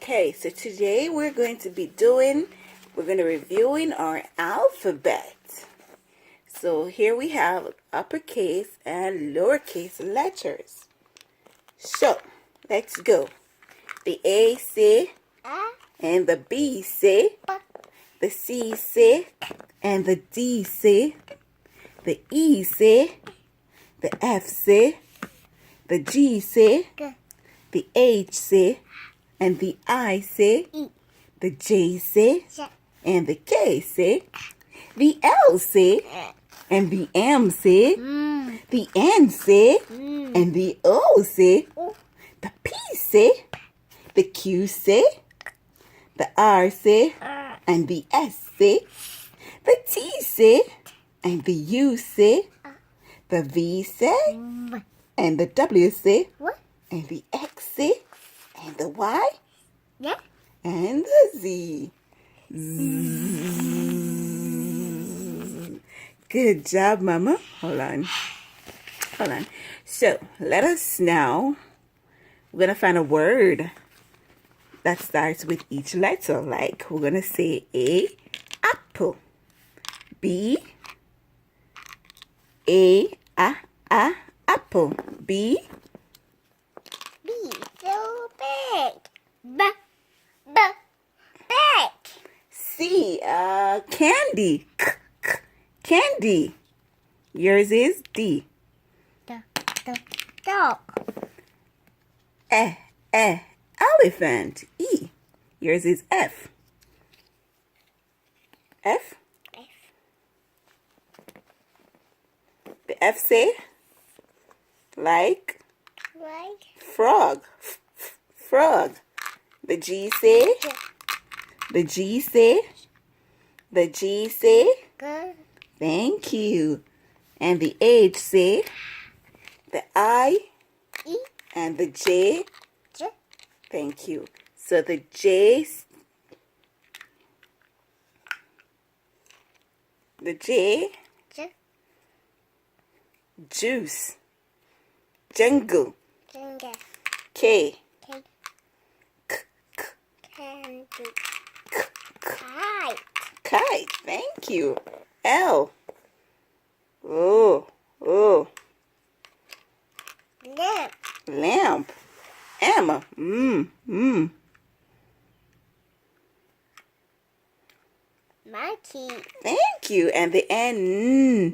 Okay, so today we're going to reviewing our alphabet. So here we have uppercase and lowercase letters. So let's go. The A say and the B say, the C say and the D say, the E say, the F say, the G say, the H say, and the I say, the J say, and the K say, the L say, and the M say, the N say, and the O say, the P say, the Q say, the R say, and the S say, the T say, and the U say, the V say, and the W say, and the X say, and the Y, and the Z. Good job, Mama. Hold on. So, let us now, we're going to find a word that starts with each letter. Like, we're going to say A, apple. B, apple. B, so big. Big. C, candy. Candy. Yours is D. Dog. Elephant. E. Yours is F. F. The F say like frog. Frog. The G say. The G say. The G say. Good. Thank you. And the H say. The I. E. And the J. J. Thank you. So the J. The J. J. Juice. Jungle. Finger. K. Cake. Candy. K. Kite. Kite. Thank you. L. Oh. Lamp. Lamp. M. Monkey. Thank you. And the N.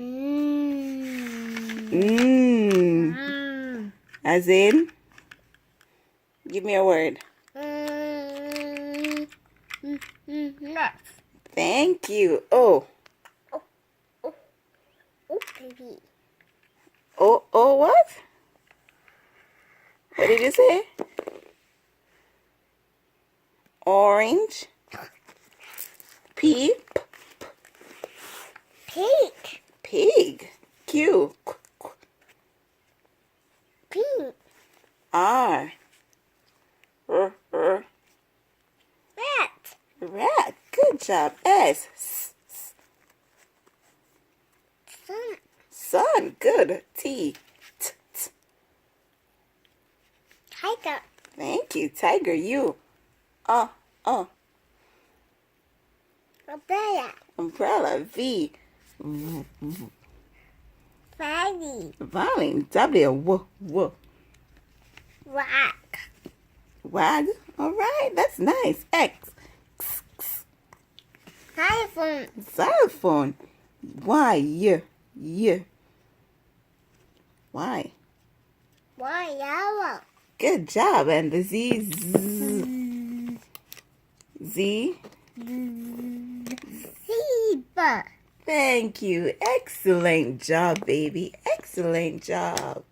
As in? Give me a word. Nurse. Thank you. O. Oh, baby. O what? What did you say? Orange. P. Pig. Pig. Q. Pink. R. Rat. Rat. Good job. S. Sun. Sun. Good. T. Tiger. Thank you. Tiger. U. Umbrella. Umbrella. V. Valley. Violin. W. Rock. Wag. All right. That's nice. X. Telephone. Xylophone. Y. Y. One yellow. Good job. And the Z. Z. Zebra. Thank you. Excellent job, baby. Excellent job.